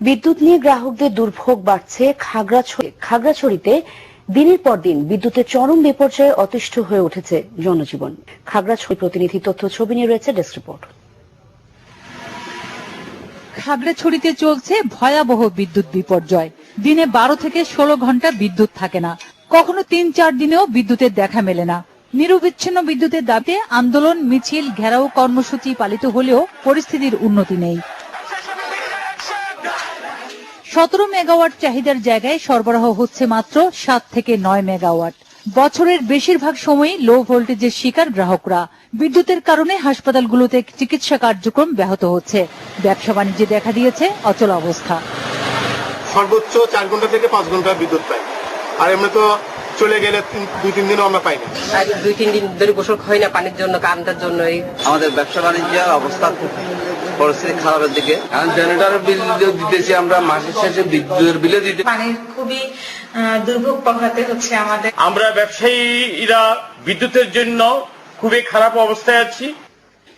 বিদ্যুৎ নিয়ে গ্রাহকদের দুর্ভোগ বাড়ছে। খাগড়াছড়িতে দিনের পর দিন বিদ্যুতের চরম বিপর্যয়ে অতিষ্ঠ হয়ে উঠেছে জনজীবন। খাগড়াছড়ি প্রতিনিধি তথ্য ছবি নিয়ে রয়েছে ডেস্ক রিপোর্ট। খাগড়াছড়িতে চলছে ভয়াবহ বিদ্যুৎ বিপর্যয়। দিনে 12 থেকে 16 ঘন্টা বিদ্যুৎ থাকে না, কখনো 3-4 দিনেও বিদ্যুতের দেখা মেলে না। নিরবিচ্ছিন্ন বিদ্যুতের দাবিতে আন্দোলন, মিছিল, ঘেরাও কর্মসূচি পালিত হলেও পরিস্থিতির উন্নতি নেই। 17 মেগাওয়াট চাহিদার জায়গায় সরবরাহ হচ্ছে মাত্র 7 থেকে 9 মেগাওয়াট। বছরের বেশিরভাগ সময়ই লো ভোল্টেজের শিকার গ্রাহকরা। বিদ্যুতের কারণে হাসপাতালগুলোতে চিকিৎসা কার্যক্রম ব্যাহত হচ্ছে। ব্যবসা বাণিজ্যে দেখা দিয়েছে অচল অবস্থা। সর্বোচ্চ 4 ঘন্টা থেকে 5 ঘন্টা বিদ্যুৎ পাই, আর এমনি তো চলে গেলে 2-3 দিনও আমরা পাই না। 2-3 দিন ধরে গোসল হয় না পানির জন্য, কারেন্টের জন্য। আমাদের ব্যবসা বাণিজ্যের অবস্থা পরিস্থিতি খারাপের দিকে। কারণ জেনারেটরের বিল দিতেছি আমরা, মাসের শেষে বিদ্যুতের বিলে দিতে। পানির খুবই দুর্ভোগ পোহাতে হচ্ছে আমাদের। আমরা ব্যবসায়ীরা বিদ্যুতের জন্য খুবই খারাপ অবস্থায় আছি।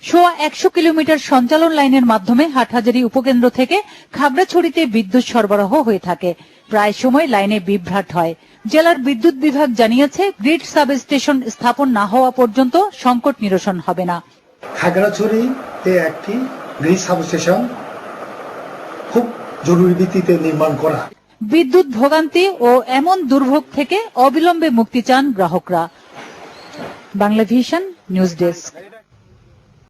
100 কিলোমিটার সঞ্চালন লাইনের মাধ্যমে হাটহাজারী উপকেন্দ্র থেকে খাগড়াছড়িতে বিদ্যুৎ সরবরাহ হয়ে থাকে। প্রায় সময় লাইনে বিভ্রাট হয়। জেলার বিদ্যুৎ বিভাগ জানিয়েছে, গ্রিড সাব স্টেশন স্থাপন না হওয়া পর্যন্ত সংকট নিরসন হবে না। খাগড়াছড়িতে একটি গ্রিড সাব স্টেশন খুব জরুরি ভিত্তিতে নির্মাণ করা। বিদ্যুৎ ভোগান্তি ও এমন দুর্ভোগ থেকে অবিলম্বে মুক্তি চান গ্রাহকরা। Bangla vision news desk.